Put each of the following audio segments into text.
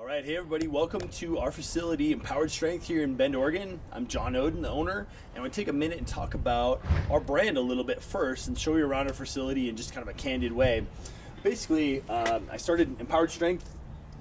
All right, hey everybody, welcome to our facility, Empowered Strength here in Bend, Oregon. I'm John Oden, the owner, and I'm going to take a minute and talk about our brand a little bit first and show you around our facility in just kind of a candid way. Basically, I started Empowered Strength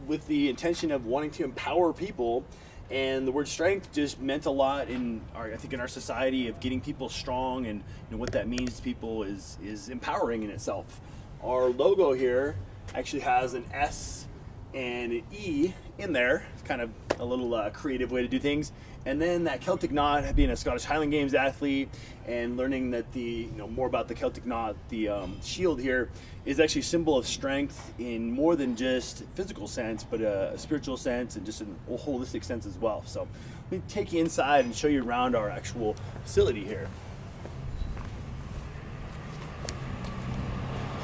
with the intention of wanting to empower people, and the word strength just meant a lot in I think in our society of getting people strong, and what that means to people is empowering in itself. Our logo here actually has an S and an E in there. It's kind of a little creative way to do things. And then that Celtic knot, being a Scottish Highland Games athlete and learning that more about the Celtic knot, the shield here is actually a symbol of strength in more than just physical sense, but a spiritual sense and just a holistic sense as well. So let me take you inside and show you around our actual facility here.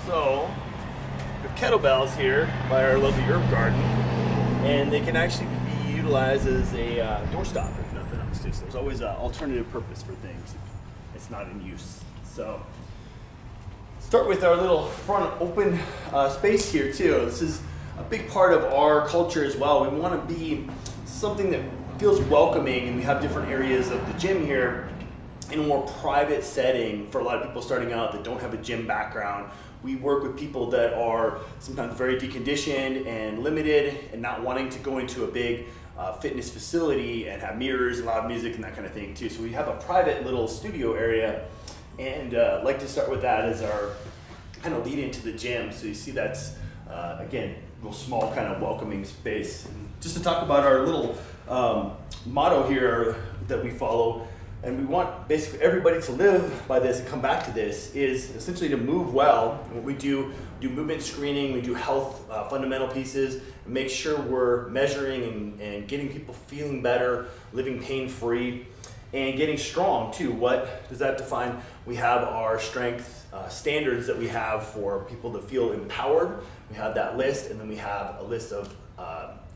So the kettlebells here by our lovely herb garden, and they can actually be utilized as a doorstop if nothing else too. So there's always an alternative purpose for things if it's not in use. So start with our little front open space here too. This is a big part of our culture as well. We want to be something that feels welcoming, and we have different areas of the gym here in a more private setting for a lot of people starting out that don't have a gym background. We work with people that are sometimes very deconditioned and limited and not wanting to go into a big fitness facility and have mirrors and loud music and that kind of thing too. So we have a private little studio area, and like to start with that as our kind of lead into the gym. So you see that's, again, a little small kind of welcoming space. And just to talk about our little motto here that we follow, and we want basically everybody to live by this and come back to this, is essentially to move well. And what we do movement screening, we do health fundamental pieces, make sure we're measuring and getting people feeling better, living pain-free, and getting strong too. What does that define? We have our strength standards that we have for people to feel empowered. We have that list, and then we have a list of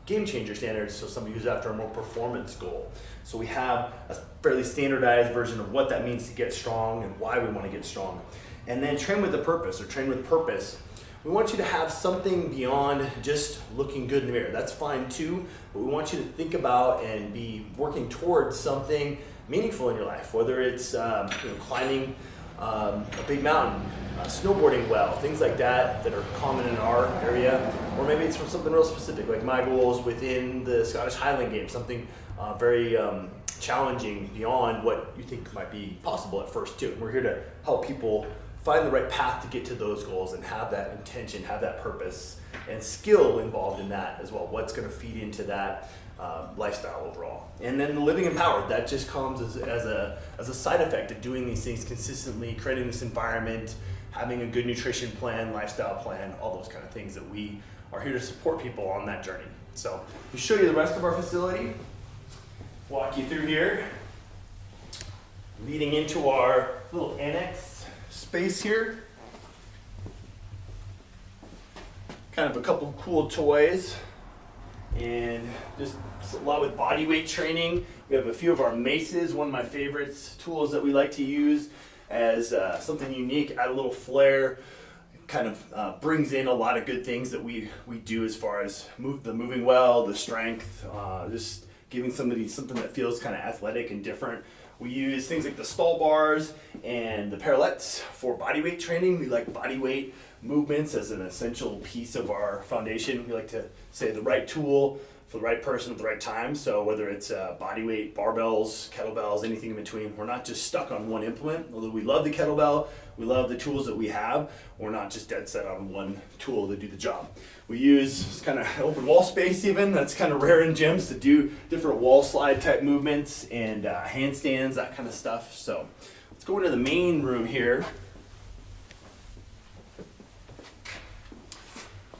game changer standards, so somebody who's after a more performance goal. So we have a fairly standardized version of what that means to get strong and why we want to get strong. And then train with a purpose, or train with purpose. We want you to have something beyond just looking good in the mirror. That's fine too, but we want you to think about and be working towards something meaningful in your life, whether it's climbing a big mountain, snowboarding well, things like that are common in our area, or maybe it's from something real specific, like my goals within the Scottish Highland Games, something very challenging beyond what you think might be possible at first too. We're here to help people find the right path to get to those goals and have that intention, have that purpose, and skill involved in that as well. What's going to feed into that lifestyle overall. And then the living empowered, that just comes as a side effect of doing these things consistently, creating this environment, having a good nutrition plan, lifestyle plan, all those kind of things that we are here to support people on that journey. So we'll show you the rest of our facility, walk you through here, leading into our little annex space here. Kind of a couple cool toys, and just a lot with bodyweight training. We have a few of our maces, one of my favorites, tools that we like to use as something unique, add a little flair, kind of brings in a lot of good things that we do as far as moving well, the strength, just giving somebody something that feels kind of athletic and different. We use things like the stall bars and the parallettes for bodyweight training. We like bodyweight movements as an essential piece of our foundation. We like to say the right tool for the right person at the right time. So whether it's bodyweight, barbells, kettlebells, anything in between, we're not just stuck on one implement. Although we love the kettlebell, we love the tools that we have, we're not just dead set on one tool to do the job. We use kind of open wall space even, that's kind of rare in gyms, to do different wall slide type movements and handstands, that kind of stuff. So let's go into the main room here.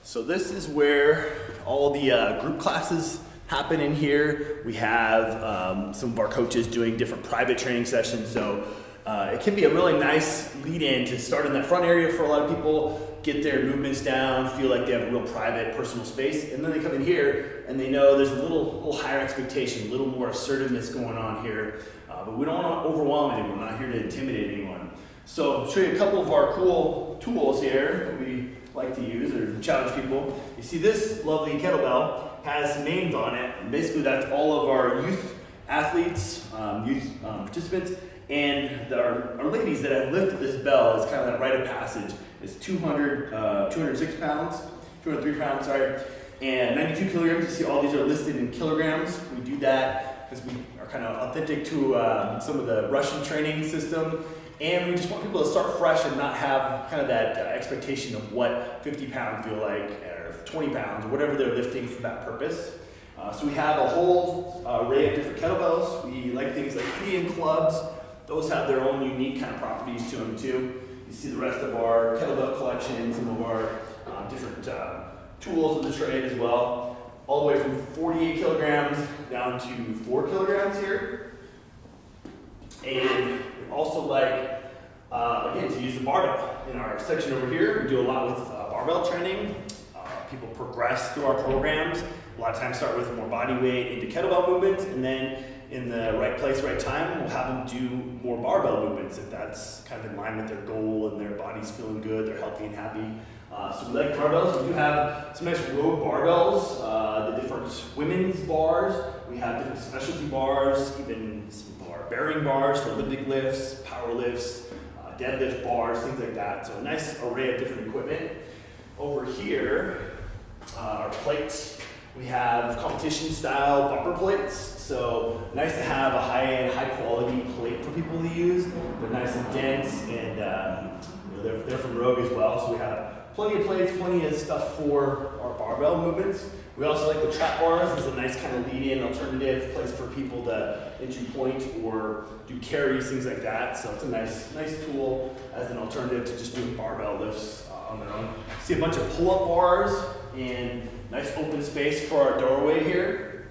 So this is where all the group classes happen in here. We have some of our coaches doing different private training sessions. So it can be a really nice lead-in to start in that front area for a lot of people, get their movements down, feel like they have a real private personal space, and then they come in here and they know there's a little higher expectation, a little more assertiveness going on here. But we don't want to overwhelm anyone. We're not here to intimidate anyone. So I'll show you a couple of our cool tools here that we like to use or challenge people. You see this lovely kettlebell has names on it, and basically that's all of our youth athletes, youth participants, and our ladies that have lifted this bell is kind of that rite of passage. It's 206 pounds, 203 pounds, sorry, and 92 kilograms. You see all these are listed in kilograms. We do that because we are kind of authentic to some of the Russian training system. And we just want people to start fresh and not have kind of that expectation of what 50 pounds feel like, or 20 pounds, or whatever they're lifting for that purpose. So we have a whole array of different kettlebells. We like things like Indian clubs. Those have their own unique kind of properties to them too. You see the rest of our kettlebell collection, some of our different tools in the trade as well. All the way from 48 kilograms down to 4 kilograms here. And also like, again, to use the barbell. In our section over here, we do a lot with barbell training. People progress through our programs. A lot of times start with more body weight into kettlebell movements, and then in the right place, right time, we'll have them do more barbell movements if that's kind of in line with their goal and their body's feeling good, they're healthy and happy. So we like barbells. We do have some nice road barbells, the different women's bars. We have different specialty bars, even some of our bearing bars for elliptic lifts, power lifts, deadlift bars, things like that. So a nice array of different equipment. Over here, our plates. We have competition style bumper plates. So nice to have a high-end, high-quality plate for people to use. They're nice and dense, and they're from Rogue as well. So we have plenty of plates, plenty of stuff for our barbell movements. We also like the trap bars. It's a nice kind of lead-in alternative place for people to entry point or do carries, things like that. So it's a nice tool as an alternative to just doing barbell lifts on their own. See a bunch of pull-up bars and nice open space for our doorway here.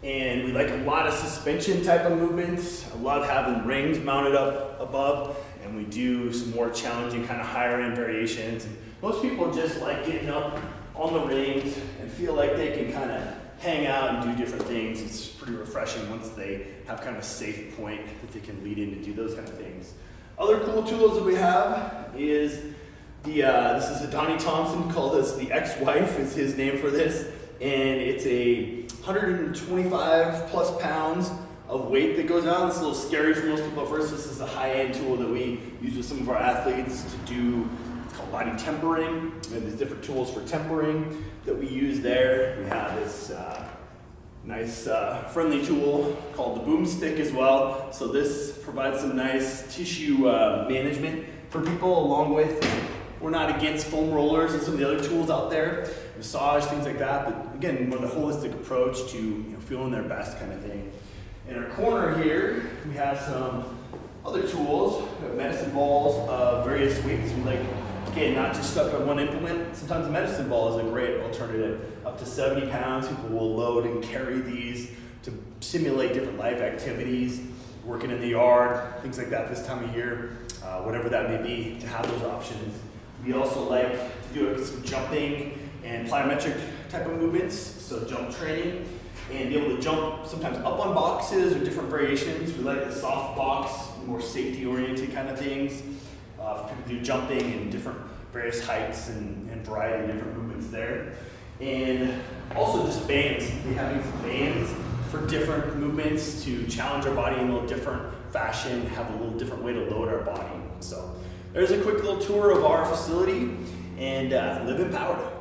And we like a lot of suspension type of movements. I love having rings mounted up above, and we do some more challenging kind of higher end variations. And most people just like getting up on the rings and feel like they can kind of hang out and do different things. It's pretty refreshing once they have kind of a safe point that they can lead in to do those kind of things. Other cool tools that we have is this is a Donnie Thompson, called us the ex-wife is his name for this, and it's a 125 plus pounds of weight that goes on. It's a little scary for most people at first. This is a high-end tool that we use with some of our athletes to do, it's called body tempering. And there's different tools for tempering that we use there. We have this nice friendly tool called the boomstick as well. So this provides some nice tissue management for people, along with, we're not against foam rollers and some of the other tools out there, massage, things like that, but again, more the holistic approach to feeling their best kind of thing. In our corner here, we have some other tools. We have medicine balls of various weights. We like, again, not just stuck on one implement. Sometimes a medicine ball is a great alternative. Up to 70 pounds, people will load and carry these to simulate different life activities, working in the yard, things like that this time of year, whatever that may be, to have those options. We also like to do some jumping and plyometric type of movements, so jump training, and be able to jump sometimes up on boxes or different variations. We like the soft box, more safety-oriented kind of things. For people to do jumping and different various heights and variety of different movements there. And also just bands. We have these bands for different movements to challenge our body in a little different fashion, have a little different way to load our body. So there's a quick little tour of our facility, and live empowered.